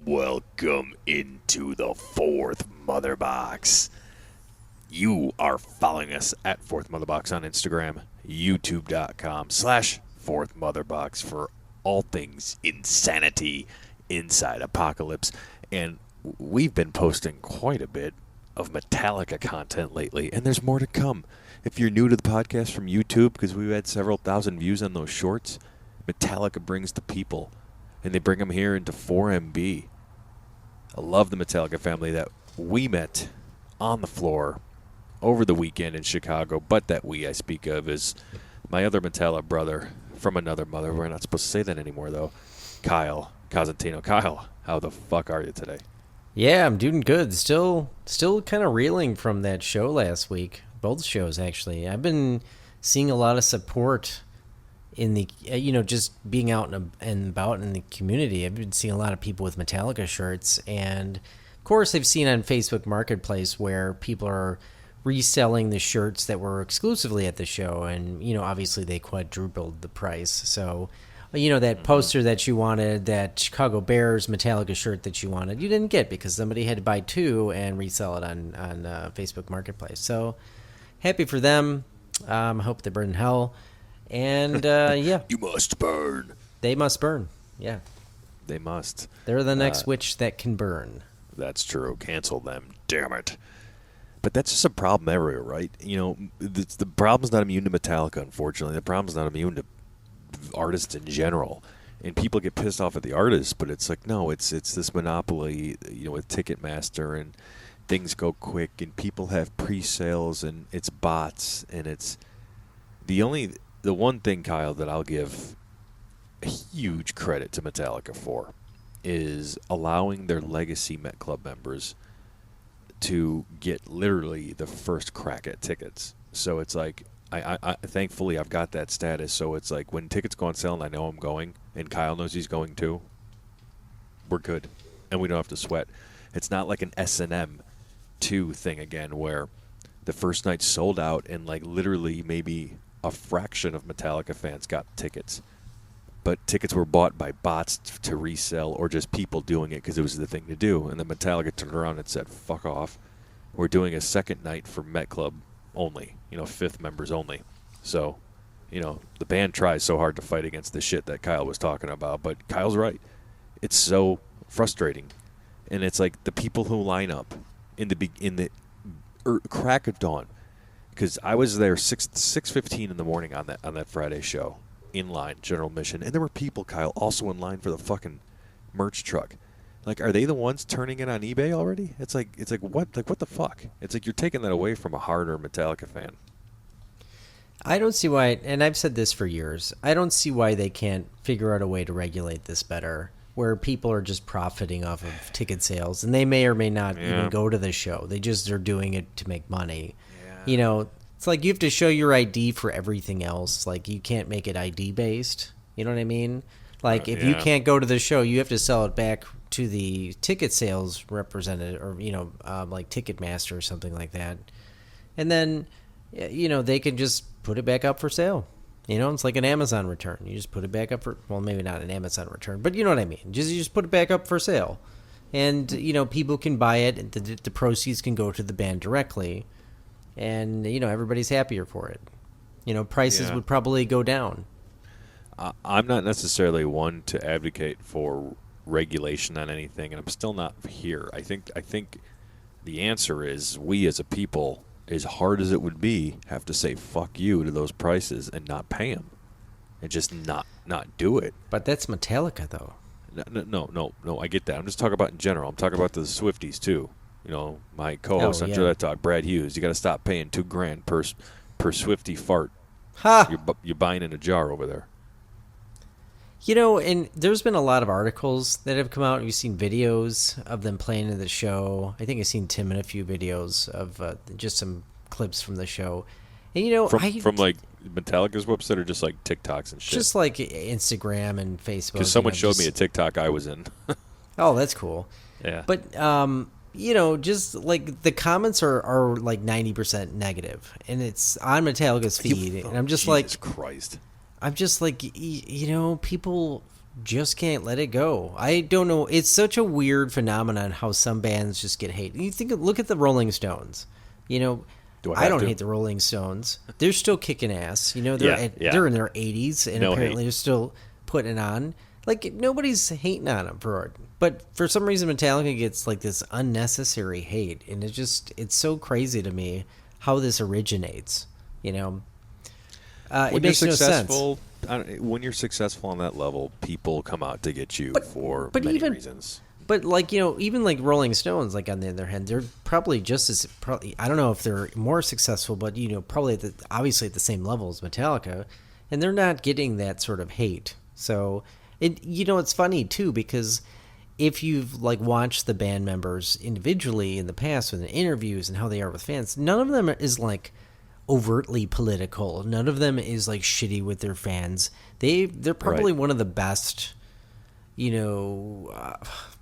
Welcome into the fourth Mother Box. You are following us at Fourth Mother Box on Instagram, youtube.com/Fourth Mother Box for all things insanity inside Apocalypse. And we've been posting quite a bit of MetallicA content lately, and there's more to come. If you're new to the podcast from YouTube, because we've had several thousand views on those shorts, MetallicA brings the people, and they bring them here into 4MB. I love the MetallicA family that we met on the floor over the weekend in Chicago, but that we I speak of is my other Metallica brother from another mother. We're not supposed to say that anymore, though. Kyle Cosentino. Kyle, how the fuck are you today? Yeah, I'm doing good. Still kind of reeling from that show last week. Both shows, actually. I've been seeing a lot of support in the, just being out and about in the community. I've been seeing a lot of people with Metallica shirts. And, of course, I've seen on Facebook Marketplace where people are reselling the shirts that were exclusively at the show. And, obviously they quadrupled the price. So, that poster that you wanted, that Chicago Bears Metallica shirt that you wanted, you didn't get because somebody had to buy two and resell it on Facebook Marketplace. So, happy for them. I hope they burn in hell. And, yeah. You must burn. They must burn. Yeah. They must. They're the next witch that can burn. That's true. Cancel them. Damn it. But that's just a problem everywhere, right? The problem's not immune to Metallica, unfortunately. The problem's not immune to artists in general. And people get pissed off at the artists, but it's like, no, it's this monopoly, with Ticketmaster, and things go quick, and people have pre-sales, and it's bots, and it's the one thing, Kyle, that I'll give a huge credit to Metallica for is allowing their legacy Met Club members to get literally the first crack at tickets. So it's like, I thankfully I've got that status, so it's like when tickets go on sale and I know I'm going, and Kyle knows he's going too, we're good, and we don't have to sweat. It's not like an S&M 2 thing again, where the first night sold out and like literally maybe a fraction of Metallica fans got tickets, but tickets were bought by bots to resell or just people doing it because it was the thing to do. And then Metallica turned around and said, fuck off, we're doing a second night for Met Club only, fifth members only. So, the band tries so hard to fight against the shit that Kyle was talking about, but Kyle's right. It's so frustrating. And it's like the people who line up in the crack of dawn, because I was there 6:15 in the morning on that Friday show, in line, general admission, and there were people, Kyle, also in line for the fucking merch truck. Like, are they the ones turning it on eBay already? It's like what the fuck? It's like you're taking that away from a harder Metallica fan. I don't see why, and I've said this for years, I don't see why they can't figure out a way to regulate this better, where people are just profiting off of ticket sales, and they may or may not even go to the show. They just are doing it to make money. Yeah. It's like you have to show your ID for everything else. Like, you can't make it ID-based. You know what I mean? Like, if you can't go to the show, you have to sell it back to the ticket sales representative, or, like Ticketmaster or something like that. And then, they can just put it back up for sale. It's like an Amazon return. You just put it back up for, well, maybe not an Amazon return, but you know what I mean. You just put it back up for sale. And, people can buy it, and the proceeds can go to the band directly. And, everybody's happier for it. Prices would probably go down. I'm not necessarily one to advocate for regulation on anything, and I'm still not here. I think the answer is we as a people, as hard as it would be, have to say fuck you to those prices and not pay them, and just not do it. But that's Metallica, though. No, I get that. I'm just talking about in general. I'm talking about the Swifties too. My co-host on That Talk, Brad Hughes. You got to stop paying $2,000 per Swiftie fart. Ha! You're buying in a jar over there. And there's been a lot of articles that have come out. You've seen videos of them playing in the show. I think I've seen Tim in a few videos of just some clips from the show. And, from like Metallica's website, or just like TikToks and shit? Just like Instagram and Facebook. Because someone showed me a TikTok I was in. Oh, that's cool. Yeah. But, just like the comments are like 90% negative. And it's on Metallica's feed. And I'm just Jesus Christ. I'm just like, people just can't let it go. I don't know. It's such a weird phenomenon how some bands just get hate. You think, look at the Rolling Stones. You know, Do I I have don't to? hate the Rolling Stones. They're still kicking ass. You know, Yeah. they're in their 80s, and No apparently hate. they're still putting it on. Like, nobody's hating on them for it. But for some reason, Metallica gets like this unnecessary hate, and it's so crazy to me how this originates. You know, it When you're makes no sense. successful, when you're successful on that level, people come out to get you for but many even- reasons. But like, you know, even like Rolling Stones, like on the other hand, they're probably just as probably, I don't know if they're more successful, but you know, probably obviously at the same level as Metallica, and they're not getting that sort of hate. So it, you know, it's funny too because if you've like watched the band members individually in the past with the interviews and how they are with fans, none of them is like overtly political. None of them is like shitty with their fans. They're probably Right. one of the best, you know,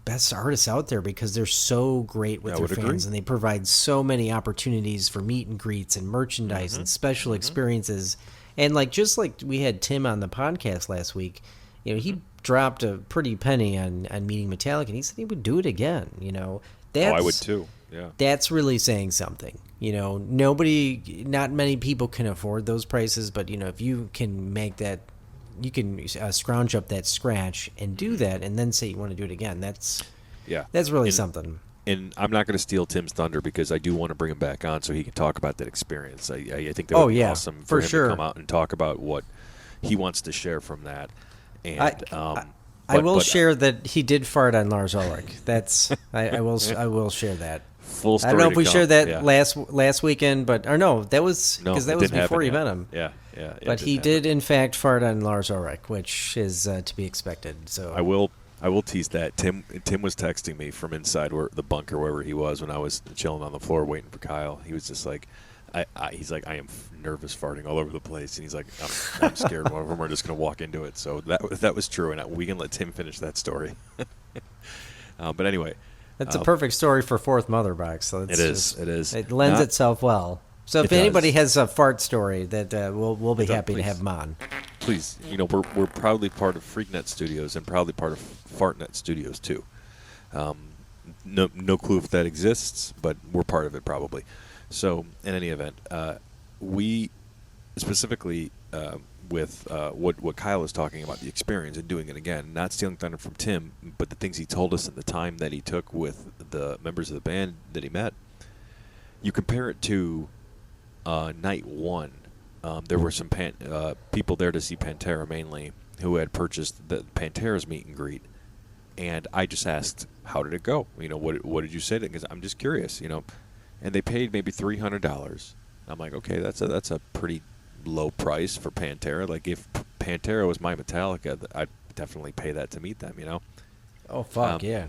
best artists out there because they're so great with I their would agree. fans and they provide so many opportunities for meet and greets and merchandise Mm-hmm. and special experiences. And like just like we had Tim on the podcast last week, you know, Mm-hmm. he dropped a pretty penny on meeting Metallica and he said he would do it again, you know. That's, Oh, I would too. Yeah. that's really saying something. You know, not many people can afford those prices, but you know, if you can make that, you can scrounge up that scratch and do that, and then say you want to do it again. That's Yeah. really And- something. And I'm not going to steal Tim's thunder because I do want to bring him back on so he can talk about that experience. I think that Oh, would be yeah, awesome for for him sure. to come out and talk about what he wants to share from that. And I will but share that he did fart on Lars Ulrich. That's I will share that. full I story. don't know if to we come. shared that Yeah. last weekend, but or no, that was No, because that it was didn't before happen you yet. met him. Yeah. But he did in fact fart on Lars Ulrich, which is to be expected. So I will tease that. Tim was texting me from inside the bunker wherever he was when I was chilling on the floor waiting for Kyle. He was just like, he's like, I am nervous farting all over the place, and he's like, I'm scared one of them are just going to walk into it. So that was true, and we can let Tim finish that story. But anyway, that's a perfect story for Fourth Mother Box. So it is. It is. It lends Not- itself well. So if It does. anybody has a fart story, that we'll be It does, happy to please. have them on. Please, we're proudly part of FreakNet Studios and proudly part of FartNet Studios too. No clue if that exists, but we're part of it probably. So in any event, we specifically with what Kyle is talking about, the experience and doing it again, not stealing thunder from Tim, but the things he told us and the time that he took with the members of the band that he met. You compare it to night one. There were some people there to see Pantera mainly who had purchased the Pantera's meet and greet, and I just asked, "How did it go? What did you say to them?" Because I'm just curious, And they paid maybe $300. I'm like, okay, that's a pretty low price for Pantera. Like if Pantera was my Metallica, I'd definitely pay that to meet them. Oh fuck yeah!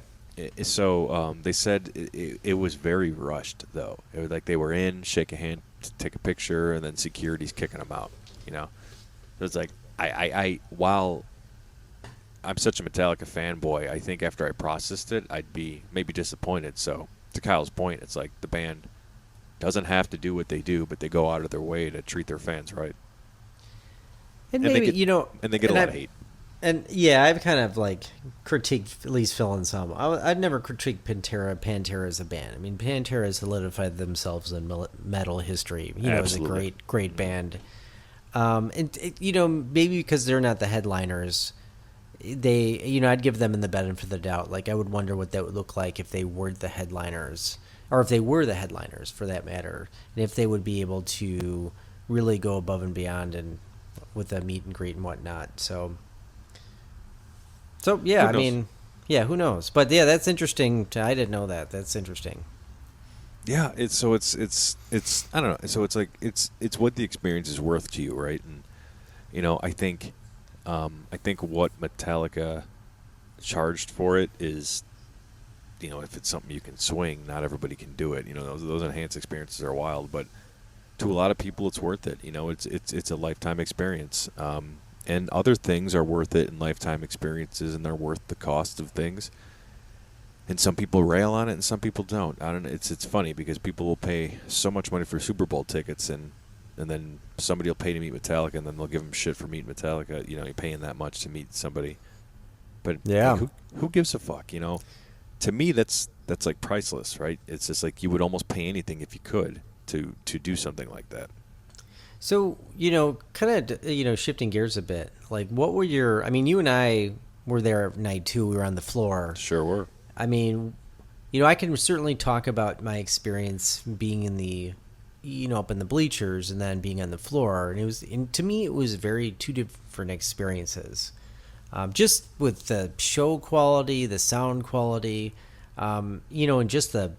So they said it was very rushed, though. It was like they were in, shake a hand, take a picture, and then security's kicking them out. So it's like while I'm such a Metallica fanboy, I think after I processed it, I'd be maybe disappointed. So to Kyle's point, it's like the band doesn't have to do what they do, but they go out of their way to treat their fans right. And they maybe get- and they get a lot of hate. And yeah, I've kind of like critiqued, at least Phil and some. I'd never critiqued Pantera as a band. I mean, Pantera solidified themselves in metal history. As a Absolutely. great band. Maybe because they're not the headliners, I'd give them in the benefit of the doubt. Like, I would wonder what that would look like if they weren't the headliners, or if they were the headliners, for that matter, and if they would be able to really go above and beyond and with a meet and greet and whatnot. So yeah, Who I knows? mean, yeah, who knows? But yeah, that's interesting. I didn't know that. That's interesting. Yeah, it's I don't know. So it's like it's what the experience is worth to you, right? And I think what Metallica charged for it is, if it's something you can swing, not everybody can do it. Those enhanced experiences are wild, but to a lot of people, it's worth it. It's a lifetime experience. And other things are worth it in lifetime experiences, and they're worth the cost of things. And some people rail on it, and some people don't. I don't know. It's funny because people will pay so much money for Super Bowl tickets, and then somebody will pay to meet Metallica, and then they'll give them shit for meeting Metallica. You're paying that much to meet somebody. But Yeah. who gives a fuck? To me, that's like priceless, right? It's just like you would almost pay anything if you could to do something like that. So, kind of, shifting gears a bit, like what were I mean, you and I were there at night too. We were on the floor. Sure were. I mean, I can certainly talk about my experience being in the, up in the bleachers and then being on the floor. And to me, it was very two different experiences. Just with the show quality, the sound quality, and just the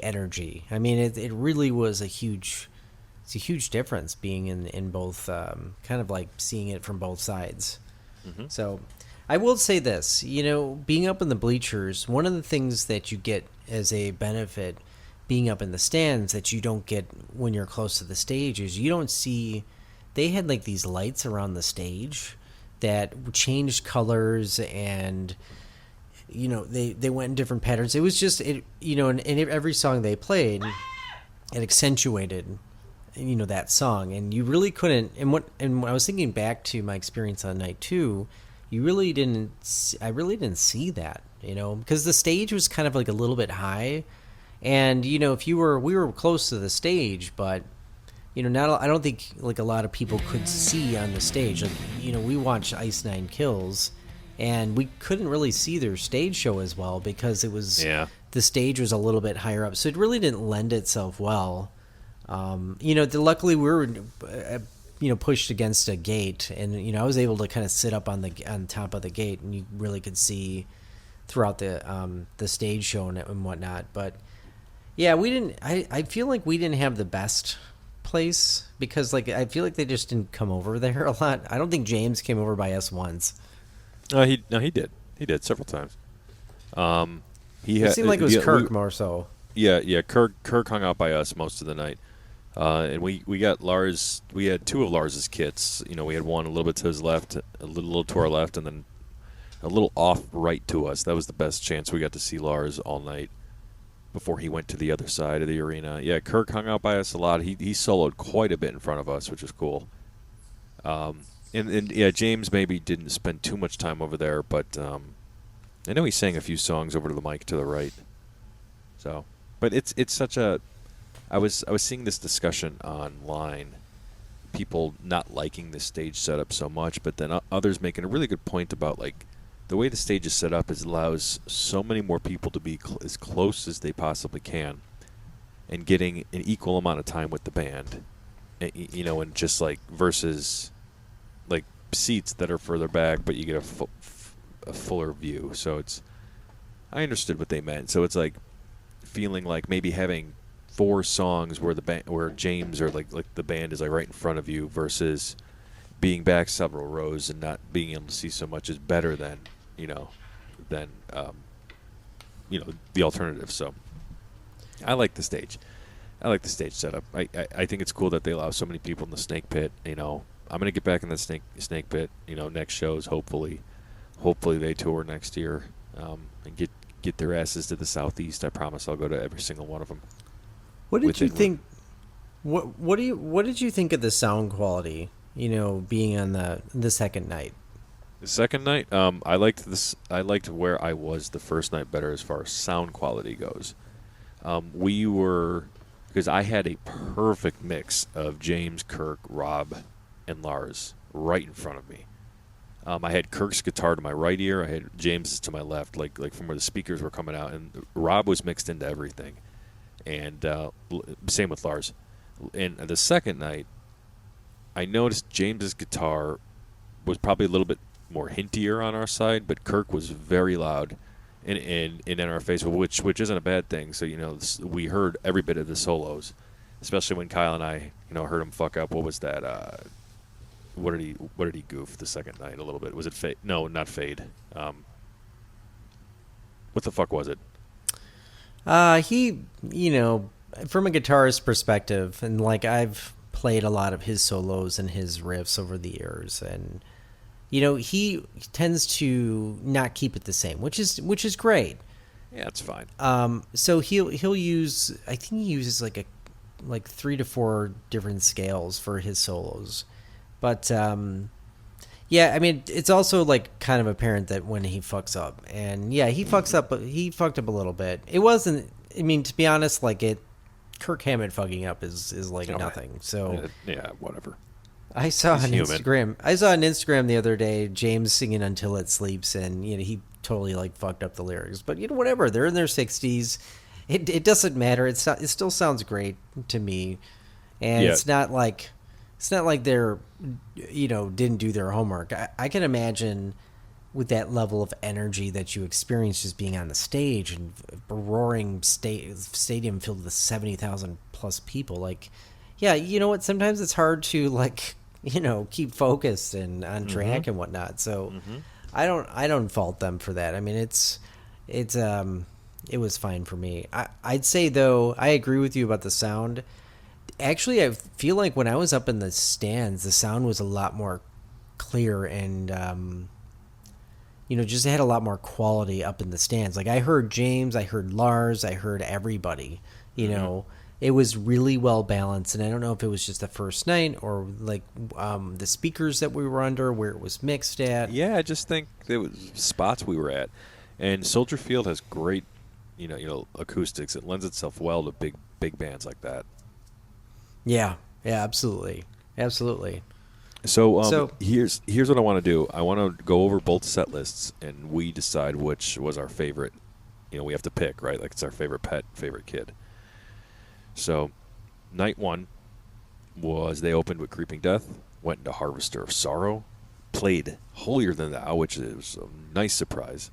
energy. I mean, it really was it's a huge difference being in both, kind of like seeing it from both sides. Mm-hmm. So I will say this, being up in the bleachers, one of the things that you get as a benefit being up in the stands that you don't get when you're close to the stage is you don't see, they had like these lights around the stage that changed colors and, they went in different patterns. It was just, in every song they played, it accentuated that song, and you really couldn't. And when I was thinking back to my experience on night two, I really didn't see that, because the stage was kind of like a little bit high, and if we were close to the stage, but not, I don't think like a lot of people could see on the stage. Like, we watched Ice Nine Kills, and we couldn't really see their stage show as well because it was the stage was a little bit higher up, so it really didn't lend itself well. Luckily we were, pushed against a gate, and I was able to kind of sit up on top of the gate, and you really could see throughout the stage show and whatnot. But yeah, we didn't. I feel like we didn't have the best place because like I feel like they just didn't come over there a lot. I don't think James came over by us once. He did. He did several times. It seemed like it was Kirk more so. Yeah. Kirk hung out by us most of the night. And we got Lars. We had two of Lars's kits. We had one a little bit to his left, a little to our left, and then a little off right to us. That was the best chance we got to see Lars all night before he went to the other side of the arena. Yeah, Kirk hung out by us a lot. He soloed quite a bit in front of us, which was cool. And yeah, James maybe didn't spend too much time over there, but I know he sang a few songs over to the mic to the right. So, but it's such a. I was seeing this discussion online, people not liking the stage setup so much, but then others making a really good point about like the way the stage is set up is allows so many more people to be as close as they possibly can, and getting an equal amount of time with the band, and just like versus like seats that are further back, but you get a fuller view. So I understood what they meant. So it's like feeling like maybe having 4 songs where James or like the band is like right in front of you versus being back several rows and not being able to see so much is better than the alternative. So I like the stage. I like the stage setup. I think it's cool that they allow so many people in the snake pit. I'm gonna get back in the snake pit. Next shows hopefully they tour next year and get their asses to the southeast. I promise I'll go to every single one of them. What did you think? What did you think of the sound quality? Being on the second night. The second night, I liked this. I liked where I was the first night better as far as sound quality goes. We were because I had a perfect mix of James, Kirk, Rob, and Lars right in front of me. I had Kirk's guitar to my right ear. I had James's to my left, like from where the speakers were coming out, and Rob was mixed into everything. And same with Lars. And the second night, I noticed James's guitar was probably a little bit more hintier on our side, but Kirk was very loud and in our face, which isn't a bad thing. So we heard every bit of the solos, especially when Kyle and I heard him fuck up. What was that? What did he goof the second night a little bit? Was it Fade? No, not Fade. What the fuck was it? He, from a guitarist perspective, and like I've played a lot of his solos and his riffs over the years, and he tends to not keep it the same, which is great. Yeah, it's fine. So he'll use, I think he uses like 3 to 4 different scales for his solos, but Yeah, I mean, it's also like kind of apparent that when he fucks up, and yeah, he fucks up, but he fucked up a little bit. It wasn't. I mean, to be honest, like Kirk Hammett fucking up is like Oh, nothing. So yeah, whatever. I saw He's on human. Instagram. I saw on Instagram the other day James singing "Until It Sleeps," and he totally like fucked up the lyrics. But whatever. They're in their 60s. It doesn't matter. It still sounds great to me, and Yeah. it's not like they're didn't do their homework. I can imagine with that level of energy that you experience just being on the stage and a roaring stadium filled with 70,000 plus people. Like, yeah, you know what? Sometimes it's hard to like keep focused and on track and whatnot. So I don't fault them for that. I mean, it's it was fine for me. I'd say though I agree with you about the sound. Actually, I feel like when I was up in the stands, the sound was a lot more clear and just had a lot more quality up in the stands. Like I heard James, I heard Lars, I heard everybody. It was really well balanced, and I don't know if it was just the first night or like the speakers that we were under, where it was mixed at. Yeah, I just think there was spots we were at, and Soldier Field has great, acoustics. It lends itself well to big bands like that. Yeah, yeah, absolutely, absolutely. So, So here's what I want to do. I want to go over both set lists, and we decide which was our favorite. We have to pick, right? Like it's our favorite pet, favorite kid. So, night one was they opened with Creeping Death, went into Harvester of Sorrow, played Holier Than Thou, which is a nice surprise.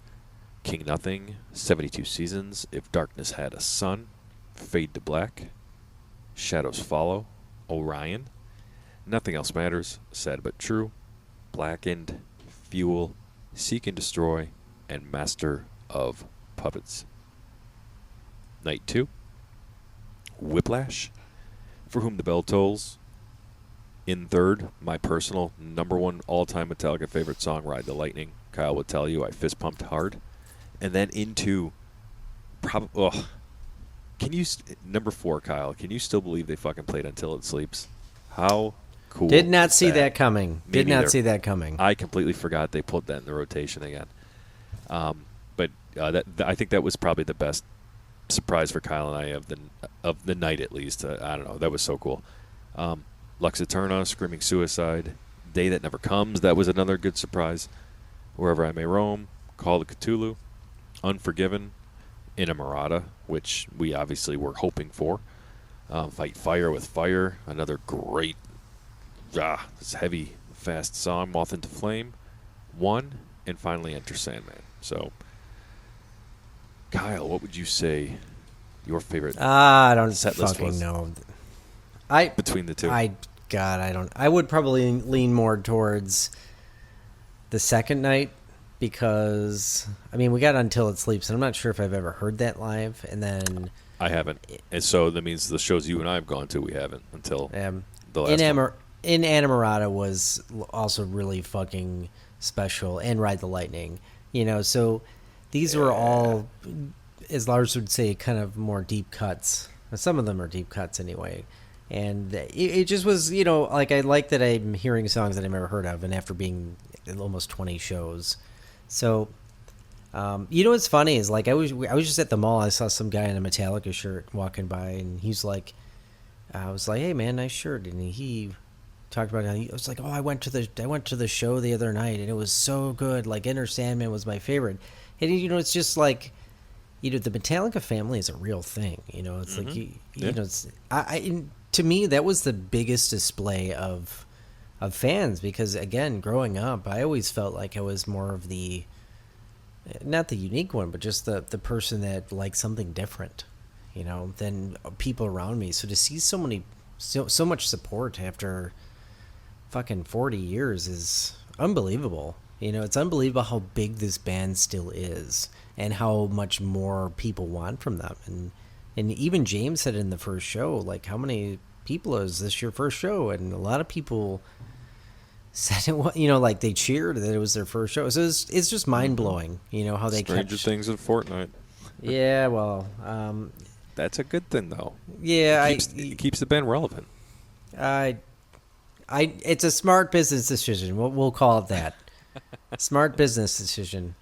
King Nothing, 72 Seasons, If Darkness Had a Sun, Fade to Black, Shadows Follow, Orion, Nothing Else Matters, Sad But True, Blackened, Fuel, Seek and Destroy, and Master of Puppets. Night 2, Whiplash, For Whom the Bell Tolls. In third, my personal number one all-time Metallica favorite song, Ride the Lightning. Kyle would tell you I fist pumped hard. And then into number 4, Kyle, can you still believe they fucking played Until It Sleeps? How cool. did not is see that coming. Me Did not neither. see that coming. I completely forgot they put that in the rotation again. But I think that was probably the best surprise for Kyle and I of the night, at least. I don't know. That was so cool. Lux Eterna, Screaming Suicide, Day That Never Comes. That was another good surprise. Wherever I May Roam, Call of Cthulhu, Unforgiven, Inamorata, which we obviously were hoping for. Fight Fire with Fire, another great, this heavy, fast song. Moth into Flame, One, and finally Enter Sandman. So, Kyle, what would you say your favorite I don't set list fucking was know. between the two? I don't. I would probably lean more towards the second night because I mean we got Until It Sleeps, and I'm not sure if I've ever heard that live. And then I haven't, and so that means the shows you and I have gone to, we haven't until the last one. Inamorata was also really fucking special, and Ride the Lightning. So these were all, as Lars would say, kind of more deep cuts. Some of them are deep cuts anyway. And it just was, like I like that I'm hearing songs that I've never heard of, and after being in almost 20 shows. So, what's funny is like I was just at the mall. I saw some guy in a Metallica shirt walking by, and he's like, I was like, "Hey man, nice shirt." And he talked about how he was like, "Oh, I went to the show the other night, and it was so good. Like Enter Sandman was my favorite." And it's just like, the Metallica family is a real thing. It's like it's to me that was the biggest display of fans, because again, growing up, I always felt like I was more of the, not the unique one, but just the person that liked something different, than people around me. So to see so much support after fucking 40 years is unbelievable. It's unbelievable how big this band still is and how much more people want from them. And even James said in the first show, like, how many people is this your first show? And a lot of people said it was, like they cheered that it was their first show. So it's just mind blowing, how they Stranger Things in Fortnite. Yeah, well, That's a good thing though. yeah, It keeps the band relevant. I It's a smart business decision. We'll call it that. Smart business decision.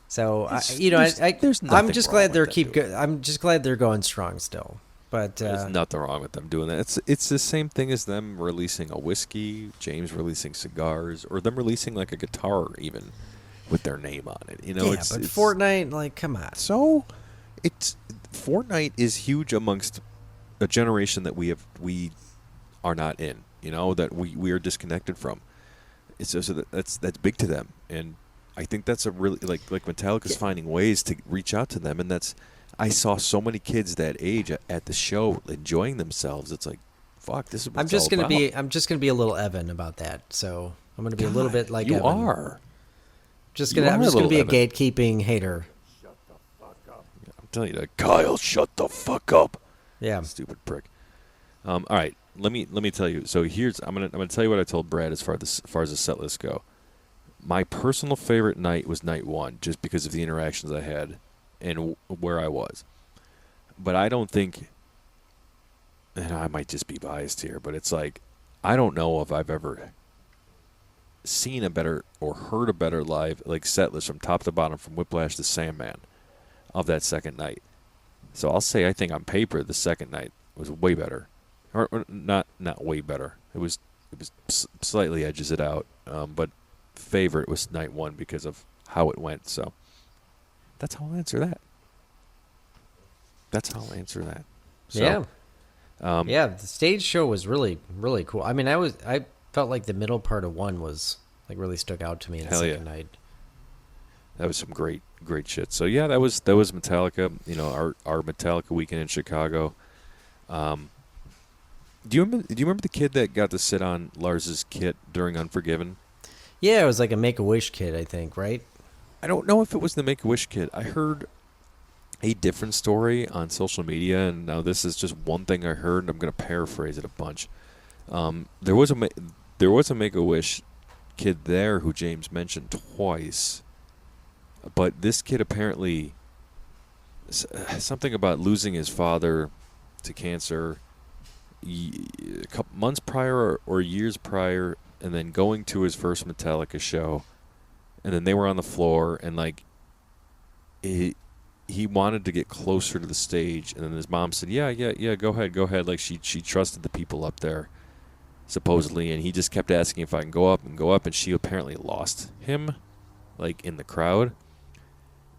So there's I'm nothing just wrong glad with them doing it. I'm just glad they're going strong still. But There's nothing wrong with them doing that. It's the same thing as them releasing a whiskey, James releasing cigars, or them releasing like a guitar even with their name on it. You know, yeah, it's but Fortnite, like, come on. so it's Fortnite is huge amongst a generation that we are not in. You know, that we are disconnected from. It's so that's big to them, and I think that's a really like Metallica's finding ways to reach out to them, and that's I saw so many kids that age at the show enjoying themselves. It's like, fuck, this is what it's all about. I'm just gonna be a little Evan about that. So I'm gonna be a little bit like you Evan. are. I'm just gonna be a Evan. gatekeeping hater. I'm telling you that, Kyle. Shut the fuck up. Yeah. Stupid prick. All right, let me tell you. So I'm gonna tell you what I told Brad as far as the set list go. My personal favorite night was night one, just because of the interactions I had and where I was. But I don't think, and I might just be biased here, but it's like I don't know if I've ever seen a better or heard a better live like set list from top to bottom, from Whiplash to Sandman, of that second night. So I'll say I think on paper the second night was way better, or not way better. It was slightly edges it out, but favorite was night one because of how it went. So that's how I'll answer that. So, Yeah. Yeah, the stage show was really, really cool. I mean, I felt like the middle part of one was like really stuck out to me in the second night. That was some great shit. So yeah, that was Metallica. You know, our Metallica weekend in Chicago. Do you remember the kid that got to sit on Lars's kit during Unforgiven? Yeah, it was like a Make-A-Wish kid, I think, right? I don't know if it was the Make-A-Wish kid. I heard a different story on social media, and now this is just one thing I heard, and I'm going to paraphrase it a bunch. There was a Make-A-Wish kid there who James mentioned twice, but this kid apparently something about losing his father to cancer a couple months prior or years prior, and then going to his first Metallica show, and then they were on the floor, and like he wanted to get closer to the stage, and then his mom said, yeah, go ahead. Like she trusted the people up there, supposedly, and he just kept asking if I can go up, and she apparently lost him, like in the crowd,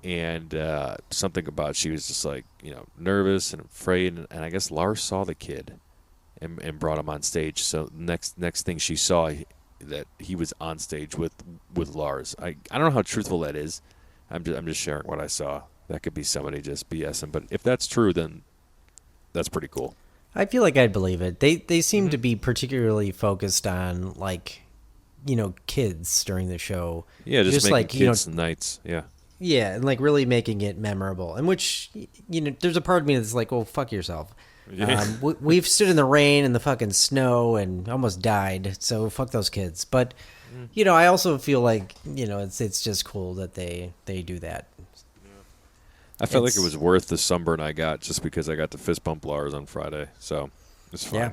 and something about she was just like, you know, nervous and afraid, and I guess Lars saw the kid and brought him on stage. So next thing she saw, that he was on stage with Lars. I don't know how truthful that is. I'm just sharing what I saw. That could be somebody just BSing, but if that's true, then that's pretty cool. I feel like I'd believe it. They seem to be particularly focused on, like, you know, kids during the show. Yeah, just making like kids nights. Yeah. Yeah, and like really making it memorable. And which, you know, there's a part of me that's like, well, fuck yourself. Yeah. We've stood in the rain and the fucking snow and almost died, so fuck those kids. But you know, I also feel like, you know, it's just cool that they do that. I felt like it was worth the sunburn I got just because I got to fist bump Lars on Friday. So it's fine. Yeah.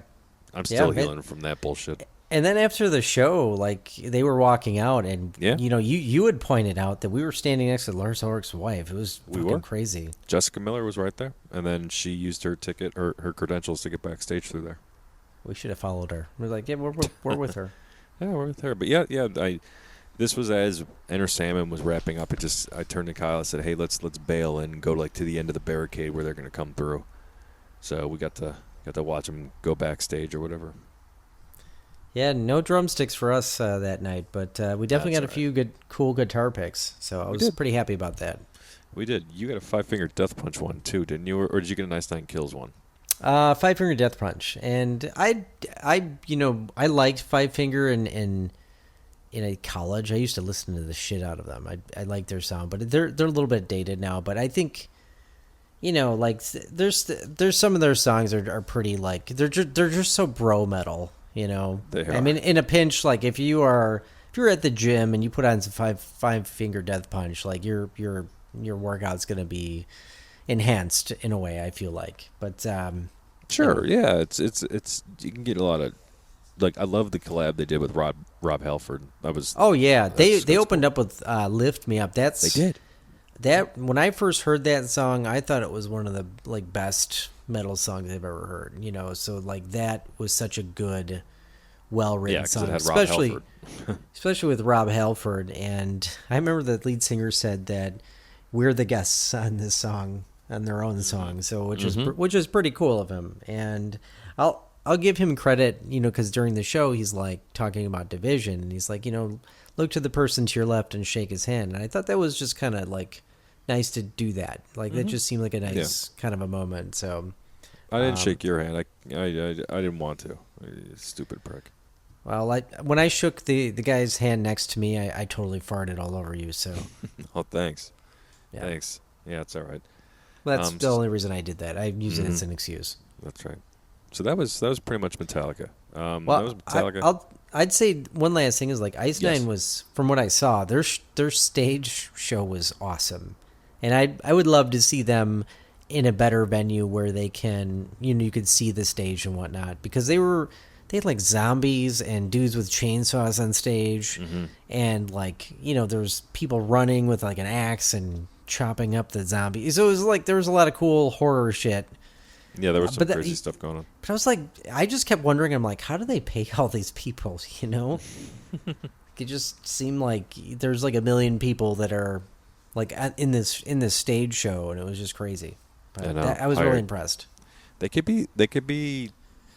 I'm still healing from that bullshit. And then after the show, like, they were walking out, and you know, you had pointed out that we were standing next to Lars Ulrich's wife. It was fucking crazy. Jessica Miller was right there, and then she used her ticket or her credentials to get backstage through there. We should have followed her. We're like, yeah, we're with her. Yeah, we're with her. But yeah. This was as Enter Salmon was wrapping up. I turned to Kyle and said, "Hey, let's bail and go like to the end of the barricade where they're going to come through." So we got to watch them go backstage or whatever. Yeah, no drumsticks for us that night, but we definitely got a few cool guitar picks. So I was pretty happy about that. We did. You got a 5-finger Death Punch one too, didn't you? Or did you get a Nice Nine Kills one? 5-finger Death Punch, and I liked 5-finger in a college. I used to listen to the shit out of them. I like their sound, but they're a little bit dated now. But I think, you know, like there's some of their songs are pretty, like, they're just so bro metal. You know, I mean, in a pinch, like if you're at the gym and you put on some 5-finger Death Punch, like your workout's gonna be enhanced in a way, I feel like. But sure, yeah, it's you can get a lot of like I love the collab they did with Rob Halford. Oh yeah, they that's opened cool. up with "Lift Me Up." They did. That when I first heard that song, I thought it was one of the like best metal songs I've ever heard. You know, so like that was such a good, well Yeah, written because it song, had Rob Halford. especially with Rob Halford. And I remember the lead singer said that we're the guests on this song, on their own song. So which is pretty cool of him. And I'll give him credit, you know, because during the show he's like talking about Division, and he's like, you know, look to the person to your left and shake his hand. And I thought that was just kind of like nice to do that. Like that just seemed like a nice kind of a moment. So I didn't shake your hand. I didn't want to. You stupid prick. well, when I shook the guy's hand next to me, I totally farted all over you. So Oh, thanks. yeah, Thanks. Yeah, it's all right. that's the only reason I did that. I use it as an excuse. That's right. So that was pretty much Metallica. That Well, was Metallica. I'd say one last thing is like Ice Yes. Nine was, from what I saw, their stage show was awesome, and I would love to see them in a better venue where they can, you know, you could see the stage and whatnot, because they had like zombies and dudes with chainsaws on stage, and like, you know, there's people running with like an axe and chopping up the zombies. So it was like there was a lot of cool horror shit. Yeah, there was some but that- crazy stuff going on. But I was like, I just kept wondering, I'm like, how do they pay all these people, you know? It just seemed like there's like a million people that are like in this stage show, and it was just crazy. But I know. I was really impressed. They could be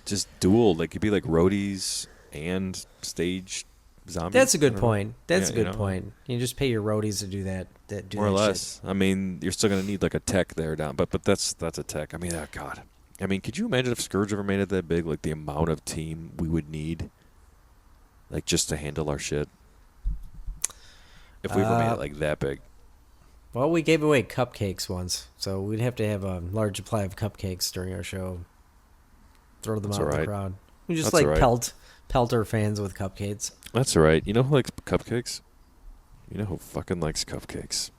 just dual. They could be like roadies and stage zombies. That's a good I don't know. point. That's Yeah, a good point. You just pay your roadies to do that. Do More or that less. shit. I mean, you're still gonna need like a tech there down, but that's a tech. I mean, oh God. I mean, could you imagine if Scourge ever made it that big? Like the amount of team we would need, like just to handle our shit. If we ever made it like that big. Well, we gave away cupcakes once, so we'd have to have a large supply of cupcakes during our show. Throw them That's out in all the right. crowd. We just That's like all right. pelt our fans with cupcakes. That's all right. You know who likes cupcakes? You know who fucking likes cupcakes?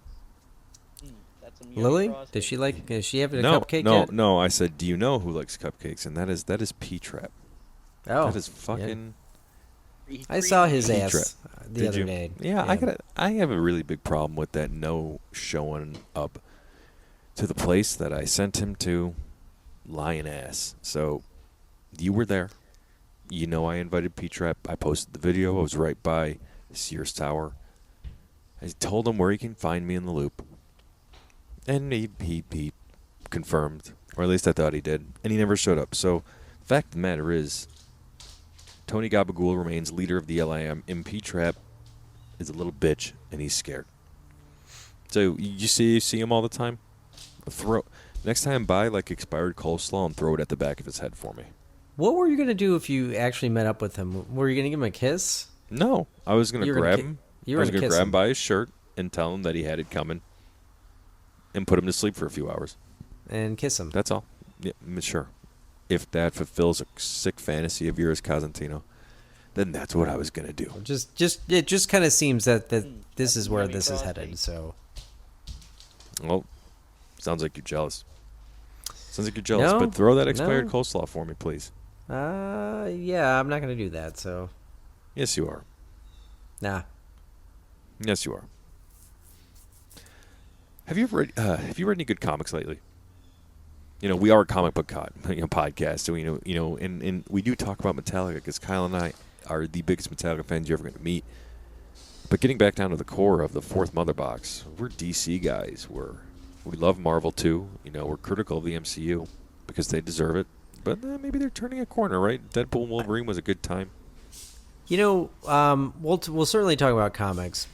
That's some young Lily, frosting. does she have a No, cupcake no, yet? no. I said, do you know who likes cupcakes? And that is P-Trap. Oh, That is fucking. I saw his P-Trap. ass the Did other you? day. Yeah, I have a really big problem with that no showing up to the place that I sent him to, lying ass. So you were there. You know I invited P-Trap. I posted the video. I was right by Sears Tower. I told him where he can find me in the loop. And he confirmed, or at least I thought he did, and he never showed up. So the fact of the matter is, Tony Gabagool remains leader of the LIM, and P-Trap is a little bitch, and he's scared. So you see him all the time? Next time, buy like expired coleslaw and throw it at the back of his head for me. What were you gonna do if you actually met up with him? Were you gonna give him a kiss? No, I was gonna You were gonna grab ki- him. you I were was gonna gonna kiss grab him. him by his shirt and tell him that he had it coming, and put him to sleep for a few hours. And kiss him. That's all. Yeah, sure. If that fulfills a sick fantasy of yours, Cosentino, then that's what I was gonna do. It just kind of seems that this that's is where yummy this is frosting. headed. So Well, sounds like you're jealous. Sounds like you're jealous. No, But throw that expired no. coleslaw for me, please. yeah, I'm not gonna do that. So Yes, you are. nah. Yes, you are. Have you read any good comics lately? You know, we are a comic book podcast, so and we do talk about Metallica because Kyle and I are the biggest Metallica fans you're ever going to meet. But getting back down to the core of the fourth mother box, we're DC guys. We love Marvel too. You know, we're critical of the MCU because they deserve it. But maybe they're turning a corner, right? Deadpool and Wolverine was a good time. You know, we'll certainly talk about comics.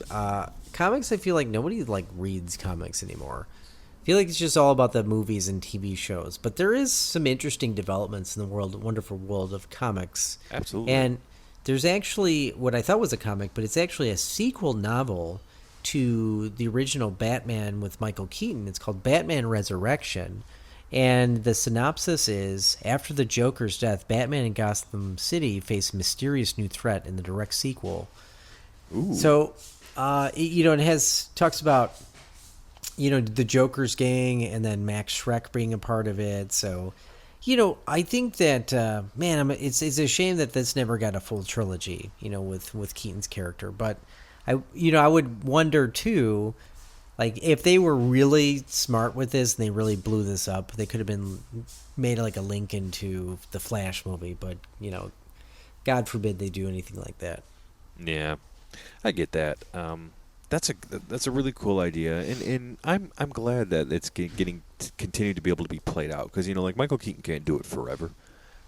Comics, I feel like nobody like reads comics anymore. I feel like it's just all about the movies and TV shows. But there is some interesting developments in the wonderful world of comics. Absolutely. And there's actually what I thought was a comic, but it's actually a sequel novel to the original Batman with Michael Keaton. It's called Batman Resurrection. And the synopsis is, after the Joker's death, Batman and Gotham City face a mysterious new threat in the direct sequel. Ooh. So, it talks about, the Joker's gang and then Max Schreck being a part of it. So I think that man, it's a shame that this never got a full trilogy. With Keaton's character, but I would wonder too, like if they were really smart with this and they really blew this up, they could have been made like a link into the Flash movie. But God forbid they do anything like that. Yeah, I get that. That's a really cool idea, and I'm glad that it's getting to continue to be able to be played out because like Michael Keaton can't do it forever,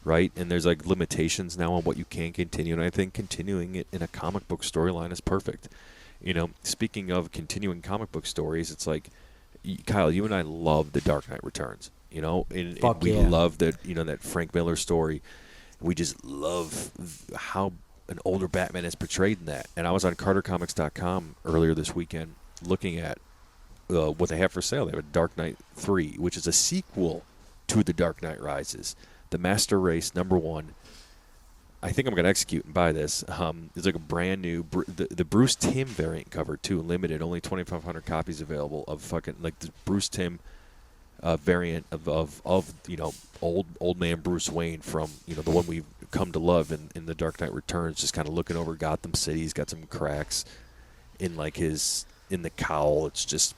right? And there's like limitations now on what you can continue, and I think continuing it in a comic book storyline is perfect. Speaking of continuing comic book stories, it's like Kyle, you and I love The Dark Knight Returns, and we love that that Frank Miller story. We just love how an older Batman is portrayed in that. And I was on CarterComics.com earlier this weekend looking at what they have for sale. They have a Dark Knight 3, which is a sequel to The Dark Knight Rises. The Master Race #1. I think I'm going to execute and buy this. It's like a brand new, the Bruce Timm variant cover too, limited, only 2,500 copies available of fucking like the Bruce Timm variant of old man Bruce Wayne from the one we've come to love in The Dark Knight Returns, just kind of looking over Gotham City. He's got some cracks in in the cowl. It's just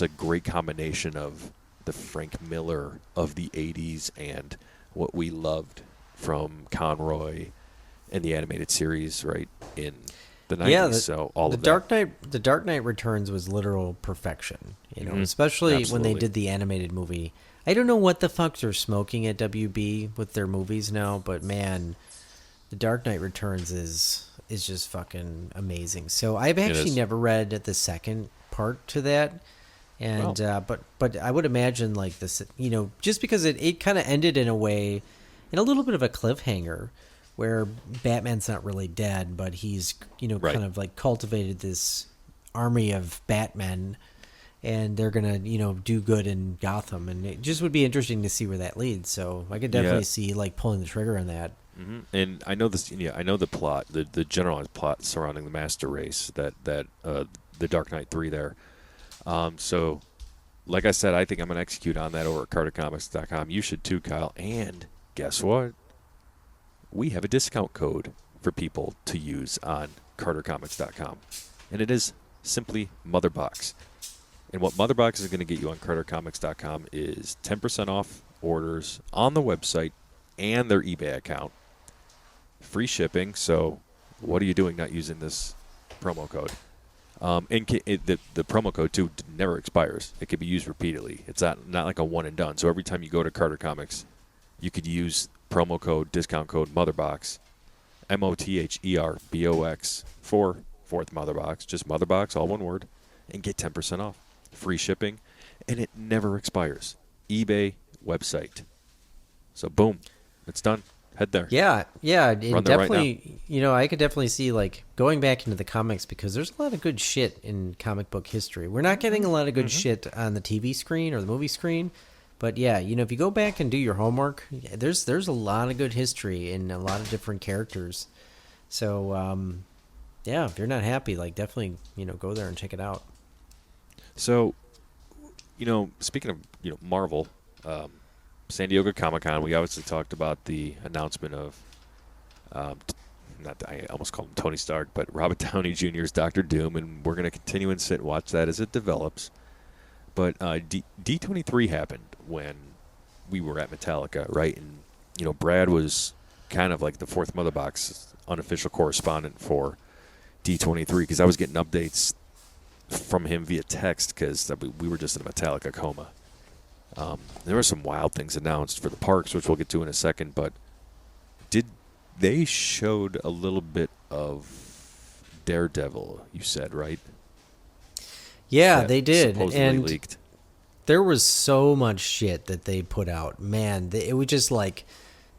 a great combination of the Frank Miller of the 80s and what we loved from Conroy and the animated series right in the 90s. Yeah, so all the of Dark that. Knight, the Dark Knight Returns was literal perfection. Especially Absolutely. when they did the animated movie. I don't know what the fuck they're smoking at WB with their movies now, but man, the Dark Knight Returns is just fucking amazing. So I've actually never read the second part to that, and but I would imagine like this, just because it kind of ended in a way, in a little bit of a cliffhanger, where Batman's not really dead, but he's kind of like cultivated this army of Batmen, and they're gonna do good in Gotham, and it just would be interesting to see where that leads. So I could definitely see like pulling the trigger on that. Mm-hmm. And I know this. I know the plot, the generalized plot surrounding the Master Race, that the Dark Knight 3 there. So, like I said, I think I'm gonna execute on that over at CarterComics.com. You should too, Kyle. And guess what? We have a discount code for people to use on CarterComics.com, and it is simply MotherBox. And what MotherBox is going to get you on CarterComics.com is 10% off orders on the website and their eBay account. Free shipping, so what are you doing not using this promo code? The promo code, too, never expires. It can be used repeatedly. It's not like a one and done. So every time you go to Carter Comics, you could use promo code, discount code, MotherBox, MOTHERBOX, for fourth MotherBox, just MotherBox, all one word, and get 10% off. Free shipping, and it never expires. eBay website. So boom, it's done. Head there. Yeah, it Run there definitely. I could definitely see like going back into the comics, because there's a lot of good shit in comic book history. We're not getting a lot of good shit on the TV screen or the movie screen, but yeah, if you go back and do your homework, there's a lot of good history in a lot of different characters. So yeah, if you're not happy, like definitely go there and check it out. So, speaking of Marvel, San Diego Comic-Con, we obviously talked about the announcement of, I almost called him Tony Stark, but Robert Downey Jr.'s Doctor Doom, and we're going to continue and sit and watch that as it develops. But D23 happened when we were at MetallicA, right? And, Brad was kind of like the fourth MotherBox unofficial correspondent for D23, because I was getting updates from him via text, because we were just in a Metallica coma. There were some wild things announced for the parks, which we'll get to in a second, but they showed a little bit of Daredevil, you said, right? Yeah, That they did. supposedly And leaked. there was so much shit that they put out. Man, it was just like,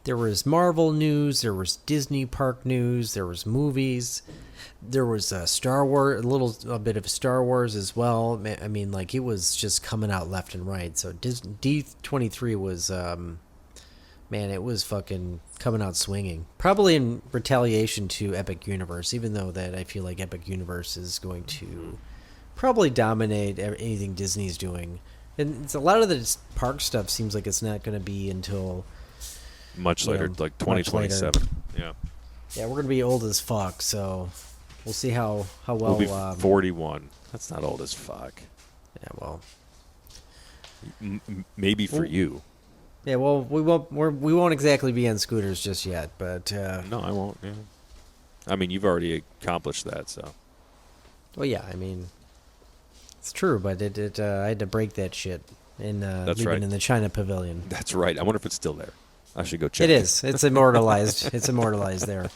there was Marvel news, there was Disney park news, there was movies, there was Star Wars, a bit of Star Wars as well. I mean, like, it was just coming out left and right. So D23 was, man, it was fucking coming out swinging. Probably in retaliation to Epic Universe, even though that I feel like Epic Universe is going to probably dominate anything Disney's doing And it's a lot of the park stuff seems like it's not going to be until Much you later, know, like much later. 2027. Yeah. Yeah, we're going to be old as fuck, so we'll see how well. We'll be 41. That's not old as fuck. Yeah, well. Maybe for you. Yeah, well, we won't exactly be on scooters just yet, but No, I won't. Yeah. I mean, you've already accomplished that, so. well, yeah, I mean, it's true, but I had to break that shit in That's leaving right. in the China Pavilion. That's right. I wonder if it's still there. I should go check. It is. It's immortalized. It's immortalized there.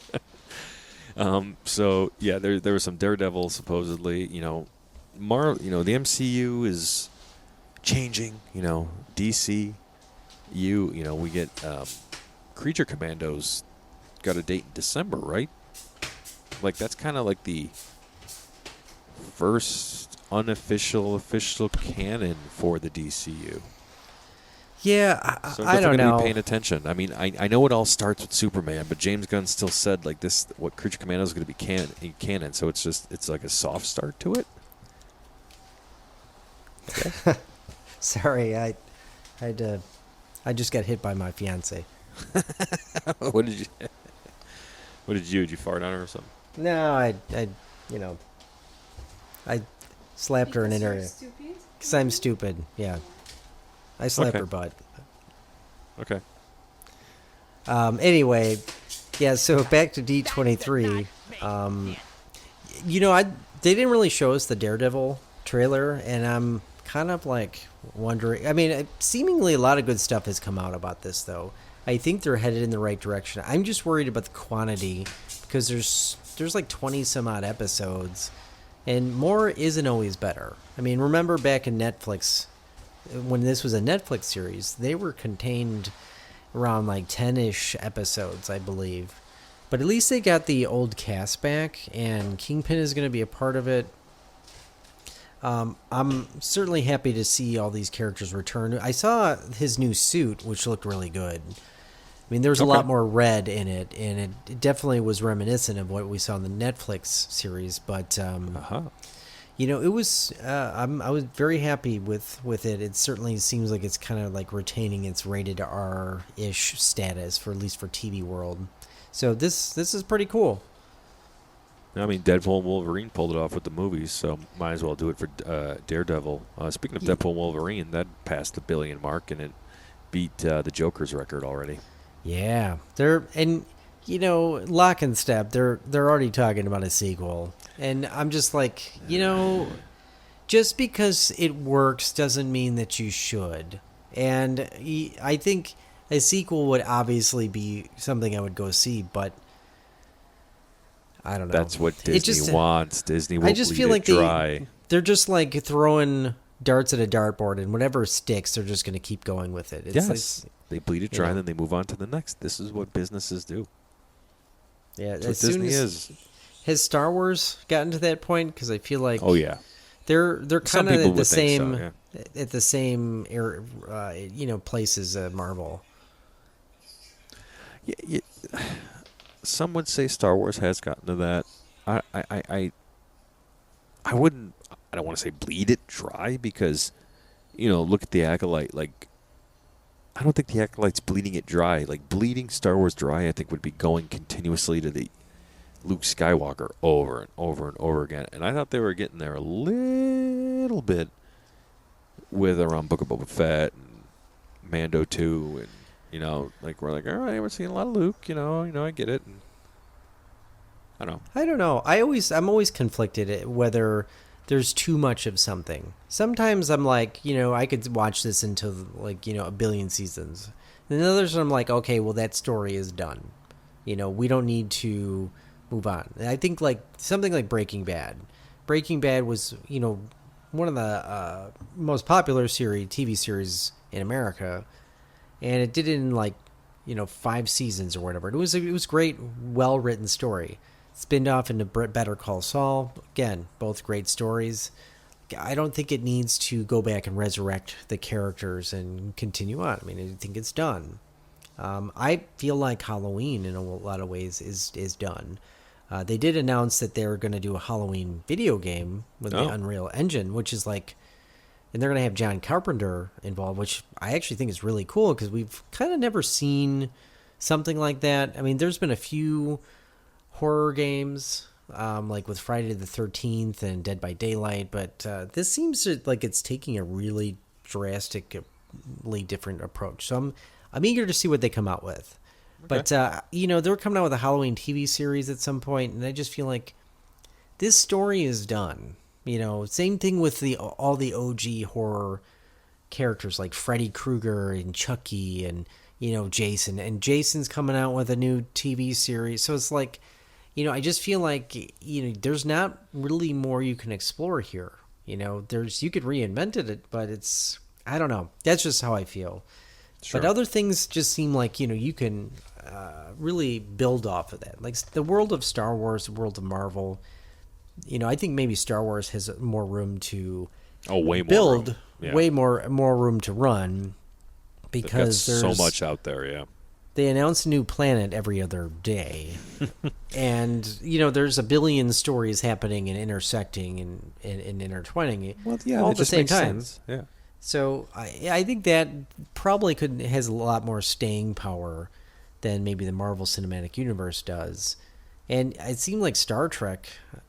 So yeah, there was some Daredevil supposedly. The MCU is changing. DC, we get Creature Commandos got a date in December, right? Like that's kind of like the first unofficial official canon for the DCU. Yeah, So I don't know. Be paying attention. I mean, I know it all starts with Superman, but James Gunn still said like this. What Creature Commandos is going to be canon. So it's like a soft start to it. Sorry, I just got hit by my fiance. What did you? What did you? Did you fart on her or something? No, I slapped her in an area because I'm stupid. Yeah, I slapped her butt. Okay. Anyway, yeah. So back to D23. They didn't really show us the Daredevil trailer, and I'm kind of like wondering. I mean, seemingly a lot of good stuff has come out about this, though. I think they're headed in the right direction. I'm just worried about the quantity because there's like 20 some odd episodes, and more isn't always better. I mean, remember back in Netflix when this was a Netflix series, they were contained around like 10-ish episodes, I believe. But at least they got the old cast back, and Kingpin is going to be a part of it. I'm certainly happy to see all these characters return. I saw his new suit, which looked really good. I mean, there was a lot more red in it, and it definitely was reminiscent of what we saw in the Netflix series. But it was. I was very happy with it. It certainly seems like it's kind of like retaining its rated R-ish status for at least for TV world. So this is pretty cool. I mean, Deadpool and Wolverine pulled it off with the movies, so might as well do it for Daredevil. Speaking of Deadpool and Wolverine, that passed the billion mark, and it beat the Joker's record already. Yeah, lock and step. They're already talking about a sequel, and I'm just like, just because it works doesn't mean that you should. And I think a sequel would obviously be something I would go see, but I don't know. That's what Disney wants. Disney will bleed it dry. They're just like throwing darts at a dartboard, and whatever sticks, they're just going to keep going with it. Yes. They bleed it dry, and then they move on to the next. This is what businesses do. Yeah, that's what Disney is. Has Star Wars gotten to that point? Because I feel like they're kind of at the same place as Marvel. Yeah. Some would say Star Wars has gotten to that. I wouldn't. I don't want to say bleed it dry because, look at the Acolyte. Like, I don't think the Acolyte's bleeding it dry. Like, bleeding Star Wars dry, I think would be going continuously to the Luke Skywalker over and over and over again. And I thought they were getting there a little bit with around Book of Boba Fett and Mando 2 and. We're like, all right, we're seeing a lot of Luke, I get it. And I don't know. I'm always conflicted whether there's too much of something. Sometimes I'm like, I could watch this until a billion seasons. And then others I'm like, okay, well that story is done. We don't need to move on. And I think like something like Breaking Bad. Breaking Bad was, one of the most popular TV series in America. And it did it in 5 seasons or whatever. It was great, well-written story. Spinned off into Better Call Saul. Again, both great stories. I don't think it needs to go back and resurrect the characters and continue on. I mean, I think it's done. I feel like Halloween, in a lot of ways, is done. They did announce that they're going to do a Halloween video game with the Unreal Engine, which is like and they're going to have John Carpenter involved, which I actually think is really cool because we've kind of never seen something like that. I mean, there's been a few horror games, like with Friday the 13th and Dead by Daylight, but this seems like it's taking a really drastically different approach. So I'm eager to see what they come out with. Okay. But, they were coming out with a Halloween TV series at some point, and I just feel like this story is done. Same thing with all the OG horror characters like Freddy Krueger and Chucky and, Jason. And Jason's coming out with a new TV series. So it's like, I just feel like, there's not really more you can explore here. You could reinvent it, but I don't know. That's just how I feel. Sure. But other things just seem like, you can really build off of that. Like the world of Star Wars, the world of Marvel. I think maybe Star Wars has more room to build, way more room to run, because there's so much out there. Yeah, they announce a new planet every other day, and there's a billion stories happening and intersecting and intertwining. Well, yeah, all at the same time. Sense. Yeah. So I think that probably has a lot more staying power than maybe the Marvel Cinematic Universe does. And it seemed like Star Trek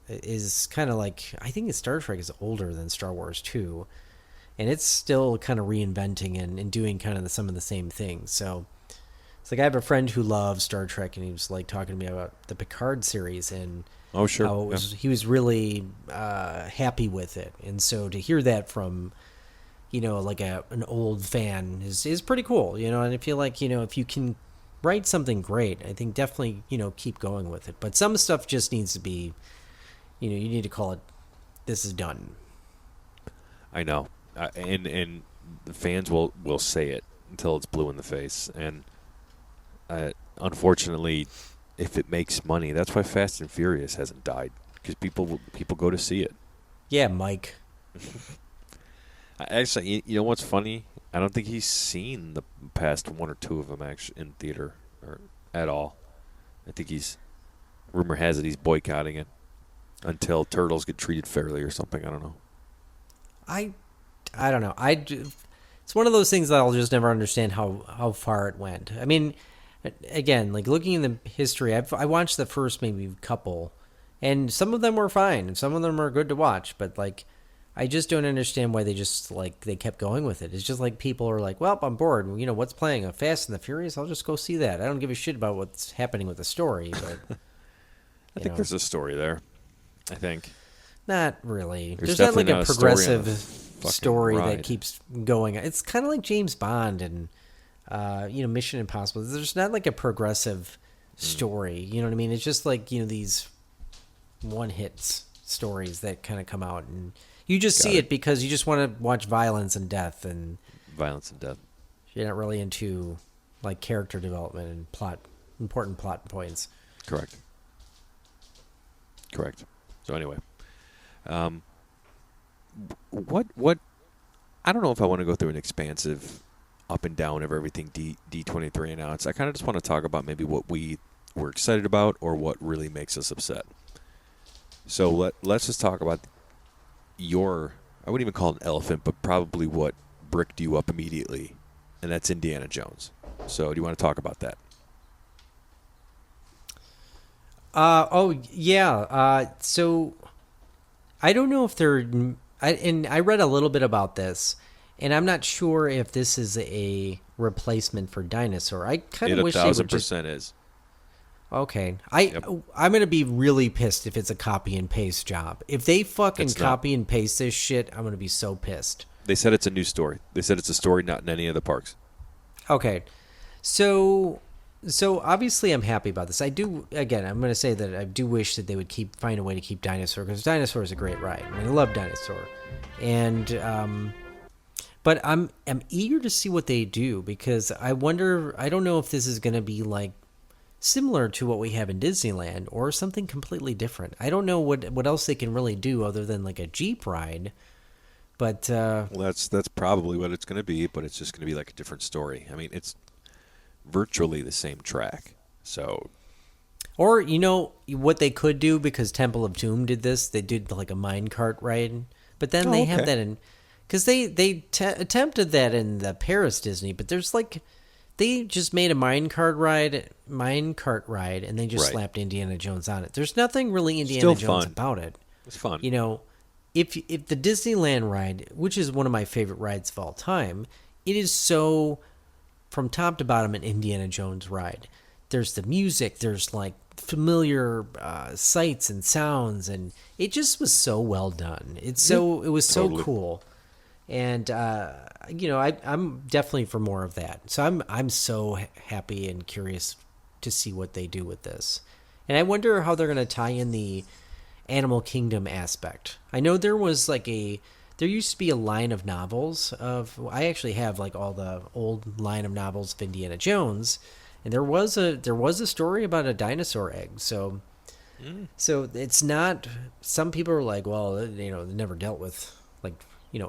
is kind of like, I think Star Trek is older than Star Wars too. And it's still kind of reinventing and doing kind of some of the same things. So it's like I have a friend who loves Star Trek, and he was like talking to me about the Picard series and how he was really happy with it. And so to hear that from, like an old fan is pretty cool, and I feel like, if you can write something great, I think definitely, keep going with it. But some stuff just needs to be, you need to call it, this is done. I know. And the fans will say it until it's blue in the face. And unfortunately, if it makes money, that's why Fast and Furious hasn't died, because people go to see it. Yeah, Mike. Actually, you know what's funny? I don't think he's seen the past one or two of them actually in theater or at all. I think rumor has it he's boycotting it until turtles get treated fairly or something. I don't know. I don't know. It's one of those things that I'll just never understand how far it went. I mean, again, like looking in the history, I watched the first maybe couple, and some of them were fine, and some of them are good to watch, but like, I just don't understand why they just they kept going with it. It's just like people are like, well, I'm bored. What's playing? A Fast and the Furious? I'll just go see that. I don't give a shit about what's happening with the story. But I think there's a story there. I think. Not really. There's not like a progressive story that keeps going. It's kind of like James Bond and Mission Impossible. There's not like a progressive story. You know what I mean? It's just like these one-hit stories that kind of come out and. You just see it because you just want to watch violence and death. You're not really into like character development and important plot points. Correct. So anyway, what? I don't know if I want to go through an expansive up and down of everything D23 announced. I kind of just want to talk about maybe what we were excited about or what really makes us upset. So let's just talk about I wouldn't even call it an elephant, but probably what bricked you up immediately, and that's Indiana Jones. So do you want to talk about that? So I don't know if I read a little bit about this, and I'm not sure if this is a replacement for Dinosaur. I kind of wish they would just... 1,000% is. Okay. I'm going to be really pissed if it's a copy and paste job. If they fucking copy and paste this shit, I'm going to be so pissed. They said it's a new story. They said it's a story not in any of the parks. Okay. So obviously I'm happy about this. I'm going to say that I do wish that they would find a way to keep Dinosaur, because Dinosaur is a great ride. I mean, I love Dinosaur. And but I'm eager to see what they do, because I don't know if this is going to be like similar to what we have in Disneyland or something completely different. I don't know what else they can really do other than like a Jeep ride. But well, that's probably what it's going to be, but it's just going to be like a different story. I mean, it's virtually the same track. So, or what they could do, because Temple of Doom did this, they did like a minecart ride, but then they have that in, Because attempted that in the Paris Disney, but there's like they just made a minecart ride, and they just Right. slapped Indiana Jones on it. There's nothing really Indiana Still Jones fun. about it. It's fun. You know, if the Disneyland ride, which is one of my favorite rides of all time, it is so from top to bottom an Indiana Jones ride. There's the music, there's like familiar sights and sounds, and it just was so well done. It was Totally. so cool, and I'm definitely for more of that. So I'm so happy and curious to see what they do with this, and I wonder how they're going to tie in the Animal Kingdom aspect. I know there used to be a line of novels I actually have like all the old line of novels of Indiana Jones, and there was a story about a dinosaur egg. So it's not, some people are like, well, they never dealt with like,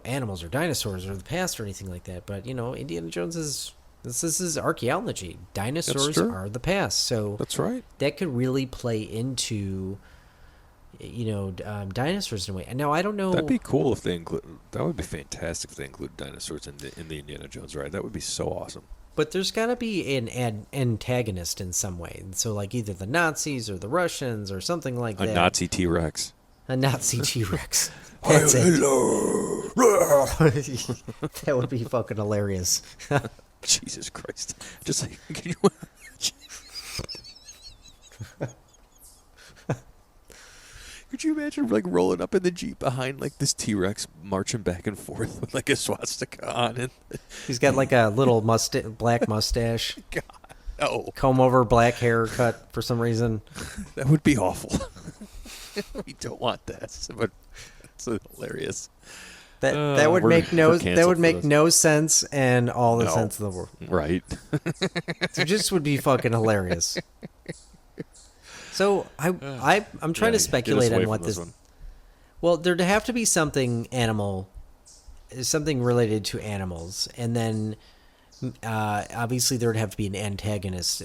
animals or dinosaurs or the past or anything like that, but Indiana Jones this is archaeology. Dinosaurs true. are the past. So That's right. that could really play into dinosaurs in a way. And now I don't know. That'd be cool if they include. That would be fantastic if they include dinosaurs in the Indiana Jones ride. That would be so awesome. But there's got to be an antagonist in some way. So like either the Nazis or the Russians or something like A that. Nazi T-Rex. A Nazi T-Rex. That's it. Hello. That would be fucking hilarious. Jesus Christ! Just like, can you could you imagine like rolling up in the Jeep behind like this T-Rex marching back and forth with like a swastika on it? He's got like a little black mustache, God, no, comb over black haircut for some reason. that would be awful. We don't want that, but it's hilarious. That would we're- make we're canceled for this. no sense and all the No. sense of the world. Right. It just would be fucking hilarious. So I'm trying to speculate on what this. One. Well, there'd have to be something related to animals, and then obviously there'd have to be an antagonist.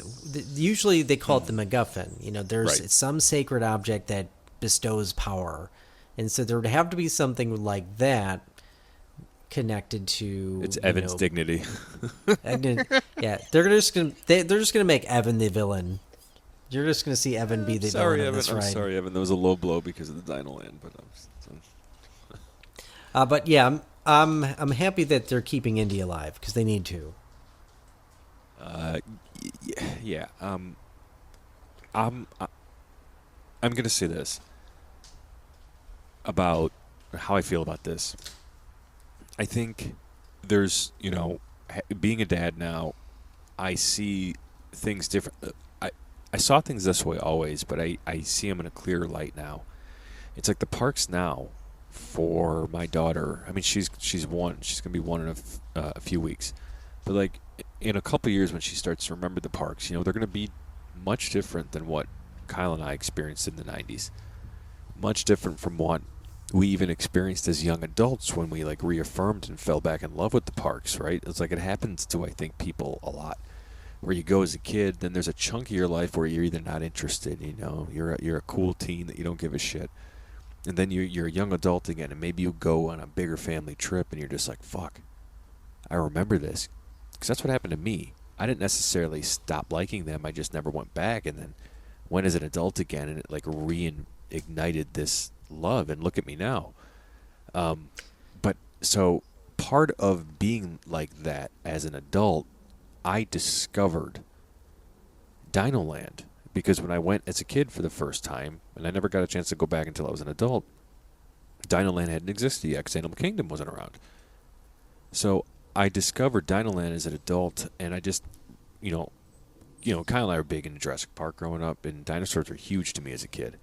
Usually they call it the MacGuffin. There's Right. some sacred object that bestows power, and so there would have to be something like that connected to. It's Evan's dignity. Yeah, they're just gonna make Evan the villain. You're just gonna see Evan be the Sorry, villain on Evan. this I'm ride. sorry, Evan. That was a low blow because of the Dino Land, but But yeah, I'm happy that they're keeping Indy alive because they need to. yeah. I'm gonna say this about how I feel about this. I think there's, being a dad now, I see things different. I saw things this way always, but I see them in a clearer light now. It's like the parks now for my daughter. I mean, she's one. She's gonna be one in a few weeks, but like in a couple years when she starts to remember the parks, they're gonna be much different than what Kyle and I experienced in the '90s. Much different from what we even experienced as young adults when we like reaffirmed and fell back in love with the parks. Right? It's like it happens to, I think, people a lot. Where you go as a kid, then there's a chunk of your life where you're either not interested, you're a cool teen that you don't give a shit, and then you're a young adult again, and maybe you go on a bigger family trip, and you're just like, fuck, I remember this, because that's what happened to me. I didn't necessarily stop liking them, I just never went back, and then went as an adult again, and it like reignited this love, and look at me now. But so part of being like that as an adult, I discovered Dino Land because when I went as a kid for the first time, and I never got a chance to go back until I was an adult, Dino Land hadn't existed yet because Animal Kingdom wasn't around. So I discovered Dino Land as an adult, and I just, Kyle and I were big into Jurassic Park growing up, and dinosaurs were huge to me as a kid.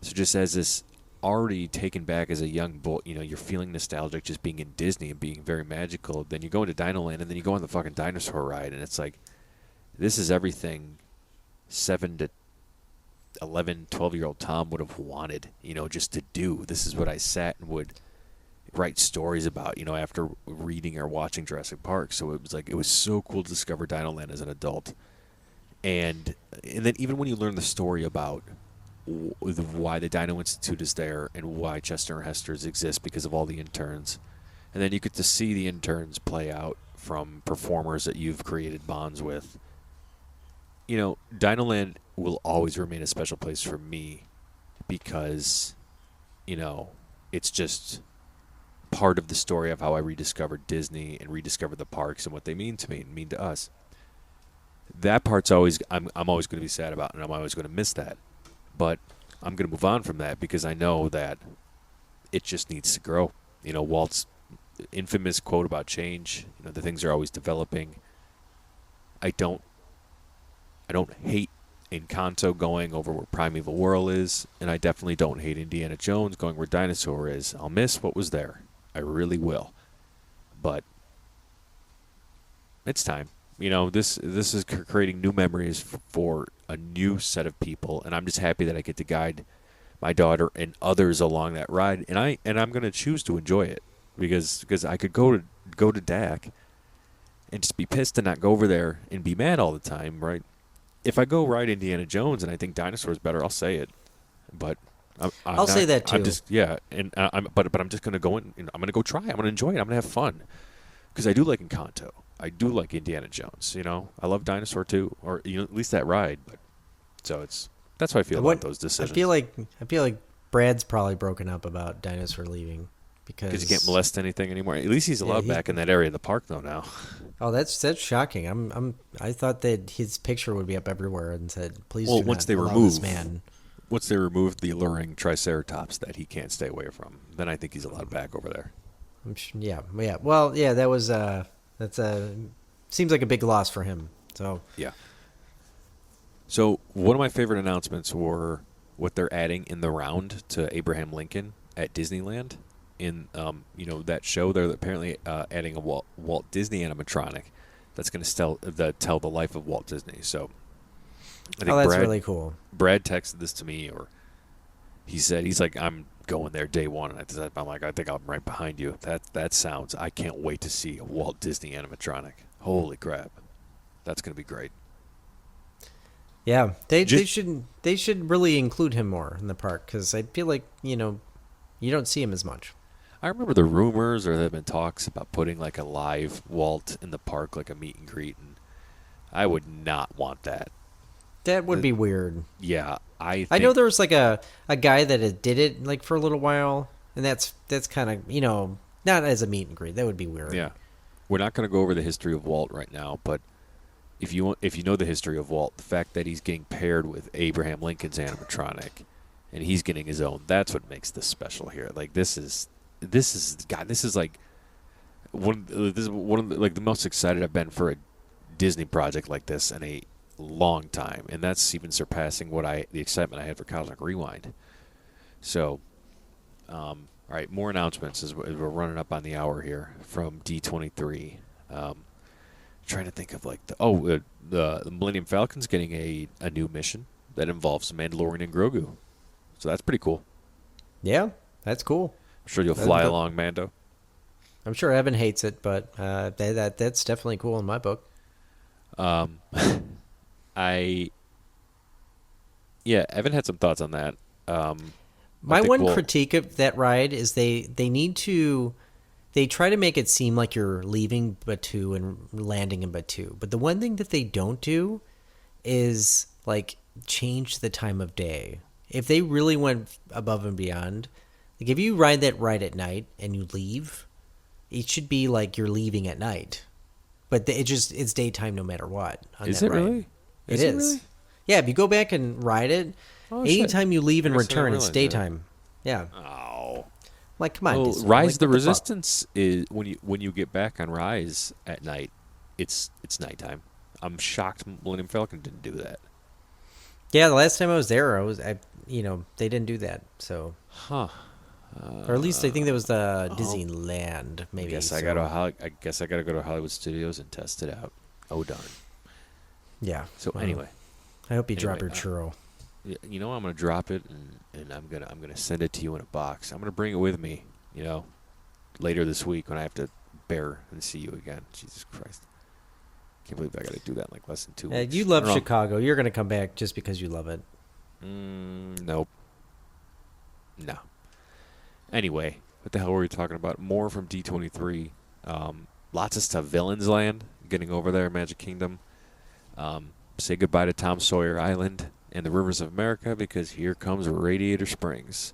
So just as this already taken back as a young boy, you're feeling nostalgic just being in Disney and being very magical. Then you go into Dino Land and then you go on the fucking dinosaur ride, and it's like, this is everything 7 to 11, 12-year-old Tom would have wanted, just to do. This is what I sat and would write stories about, after reading or watching Jurassic Park. So it was like, it was so cool to discover Dino Land as an adult. And then even when you learn the story about why the Dino Institute is there and why Chester and Hester's exist because of all the interns And then you get to see the interns play out from performers that you've created bonds with. Dinoland will always remain a special place for me because, it's just part of the story of how I rediscovered Disney and rediscovered the parks and what they mean to me and mean to us. That part's always I'm always going to be sad about, and I'm always going to miss that. But I'm going to move on from that because I know that it just needs to grow. Walt's infamous quote about change, the things are always developing. I don't hate Encanto going over where Primeval Whirl is, and I definitely don't hate Indiana Jones going where Dinosaur is. I'll miss what was there. I really will. But it's time. This is creating new memories for a new set of people, and I'm just happy that I get to guide my daughter and others along that ride, and I'm going to choose to enjoy it because I could go to DAC and just be pissed to not go over there and be mad all the time, right? If I go ride Indiana Jones and I think Dinosaur's better, I'll say it, but I'll say that too. I'm just but I'm just going to go in. And I'm going to go try. I'm going to enjoy it. I'm going to have fun because I do like Encanto. I do like Indiana Jones. I love Dinosaur too, or at least that ride. But so that's how I feel about those decisions. I feel like Brad's probably broken up about Dinosaur leaving because he can't molest anything anymore. At least he's allowed back in that area of the park though now. Oh, that's shocking. I thought that his picture would be up everywhere and said, "Please." Well, do once not they allow remove this man. Once they removed the alluring Triceratops that he can't stay away from, then I think he's allowed back over there. Yeah. Well, yeah, that was seems like a big loss for him. So yeah. So one of my favorite announcements were what they're adding in the round to Abraham Lincoln at Disneyland. In that show, they're apparently adding a Walt Disney animatronic that's going to tell the life of Walt Disney. So I think that's really cool. Brad texted this to me, or he said he's like, I'm going there day one, and I'm like, I think I'm right behind you. That sounds. I can't wait to see a Walt Disney animatronic. Holy crap, that's going to be great. Yeah, they should really include him more in the park because I feel like you don't see him as much. I remember the rumors, or there have been talks about putting like a live Walt in the park, like a meet and greet, and I would not want that. That would be weird. Yeah, I know there was like a guy that did it like for a little while, and that's kind of not as a meet and greet. That would be weird. Yeah, we're not going to go over the history of Walt right now, but if you know the history of Walt, the fact that he's getting paired with Abraham Lincoln's animatronic, and he's getting his own, that's what makes this special here. Like this is like one of the most excited I've been for a Disney project like this in a long time, and that's even surpassing the excitement I had for Cosmic Rewind. So, all right, more announcements as we're running up on the hour here from D23. Trying to think of like the Millennium Falcon's getting a new mission that involves Mandalorian and Grogu, so that's pretty cool. Yeah, that's cool. I'm sure you'll fly along, Mando. I'm sure Evan hates it, but that's definitely cool in my book. Evan had some thoughts on that. My one critique of that ride is they try to make it seem like you're leaving Batuu and landing in Batuu, but the one thing that they don't do is like change the time of day. If they really went above and beyond, like if you ride that ride at night and you leave, it should be like you're leaving at night, but it's daytime no matter what. Is it really? It is. Really? Yeah, if you go back and ride it, anytime you leave and return, it's daytime. Yeah. Oh. Like, come on. Well, Rise of the Resistance is when you get back on Rise at night, it's nighttime. I'm shocked Millennium Falcon didn't do that. Yeah, the last time I was there, they didn't do that. So. Huh. Or at least I think that was the Disneyland. Maybe. I guess I gotta go to Hollywood Studios and test it out. Oh darn. Yeah. So anyway, I hope you drop your churro. I'm gonna drop it and I'm gonna send it to you in a box. I'm gonna bring it with me. Later this week when I have to bear and see you again. Jesus Christ. Can't believe I gotta do that in like less than 2 weeks. You love Chicago. You're gonna come back just because you love it. Nope. No. Anyway, what the hell were we talking about? More from D23. Lots of stuff. Villains Land, getting over there, Magic Kingdom. Say goodbye to Tom Sawyer Island and the Rivers of America because here comes Radiator Springs.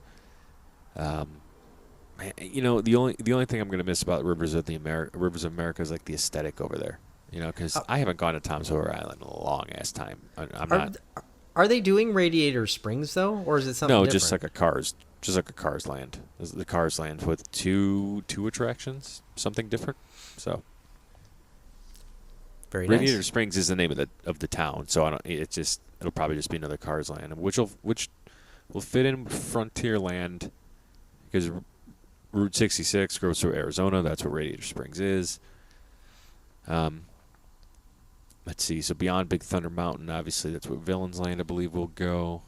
Man, you know, the only thing I'm gonna miss about Rivers of America is like the aesthetic over there. You know, because I haven't gone to Tom Sawyer Island in a long ass time. I'm not. Are they doing Radiator Springs though, or is it something? No, different? just like a Cars Land. The Cars Land with two attractions, something different. So Very Radiator nice. Springs is the name of the town. So it'll probably just be another Cars Land, which will fit in Frontierland because Route 66 goes through Arizona. That's what Radiator Springs is. Let's see. So beyond Big Thunder Mountain, obviously that's what Villains Land, I believe, will go.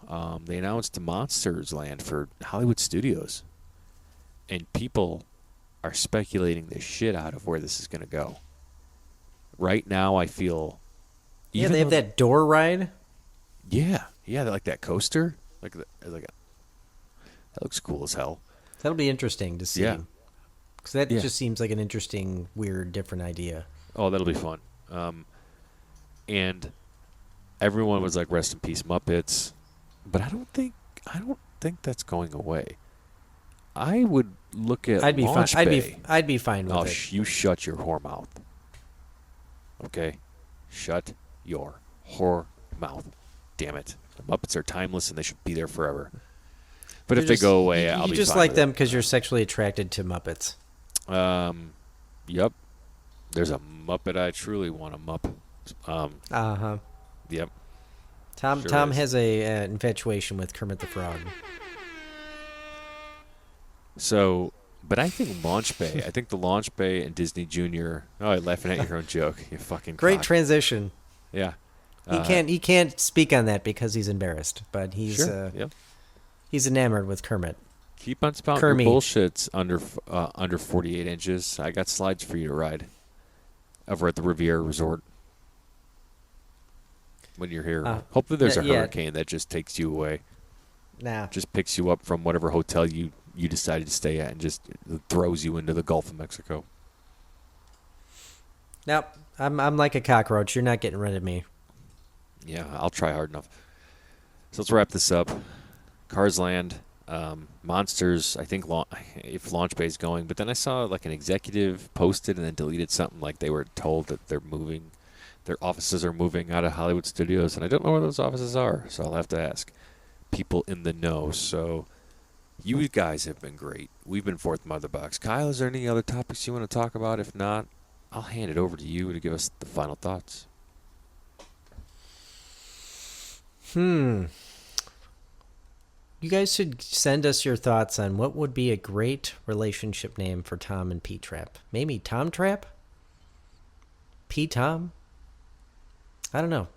They announced Monsters Land for Hollywood Studios, and people are speculating the shit out of where this is going to go. Right now, I feel. Yeah, they have that door ride. Yeah, like that coaster, that looks cool as hell. That'll be interesting to see. Yeah. Because that Yeah. just seems like an interesting, weird, different idea. Oh, that'll be fun. And everyone was like, "Rest in peace, Muppets," but I don't think that's going away. I would look at I'd be fine. Launch Bay. I'd be fine with Oh, it. you shut your whore mouth. Okay, shut your whore mouth. Damn it. The Muppets are timeless and they should be there forever. But if they go away, I'll you be just fine like with them because you're sexually attracted to Muppets. Yep. There's a Muppet I truly want to mupp. Yep. Tom Sure is. has a infatuation with Kermit the Frog. So, but I think Launch Bay. I think the Launch Bay and Disney Junior. Oh, you're laughing at your own joke. You fucking Great cock. transition. Yeah. He can't speak on that because he's embarrassed, but he's Sure. Yep. he's enamored with Kermit. Keep on spouting Kermie. your bullshits under 48 inches. I got slides for you to ride over at the Riviera Resort when you're here. Hopefully there's a yeah. hurricane that just takes you away. Nah. Just picks you up from whatever hotel you decided to stay at and just throws you into the Gulf of Mexico. Nope. I'm like a cockroach. You're not getting rid of me. Yeah, I'll try hard enough. So let's wrap this up. Cars Land, Monsters, I think if Launch Bay is going, but then I saw like an executive posted and then deleted something like they were told that they're moving, their offices are moving out of Hollywood Studios, and I don't know where those offices are, so I'll have to ask people in the know. So you guys have been great. We've been Fourth Mother Box. Kyle, is there any other topics you want to talk about? If not, I'll hand it over to you to give us the final thoughts. You guys should send us your thoughts on what would be a great relationship name for Tom and Pete Trap. Maybe Tom Trap? Pete Tom? I don't know.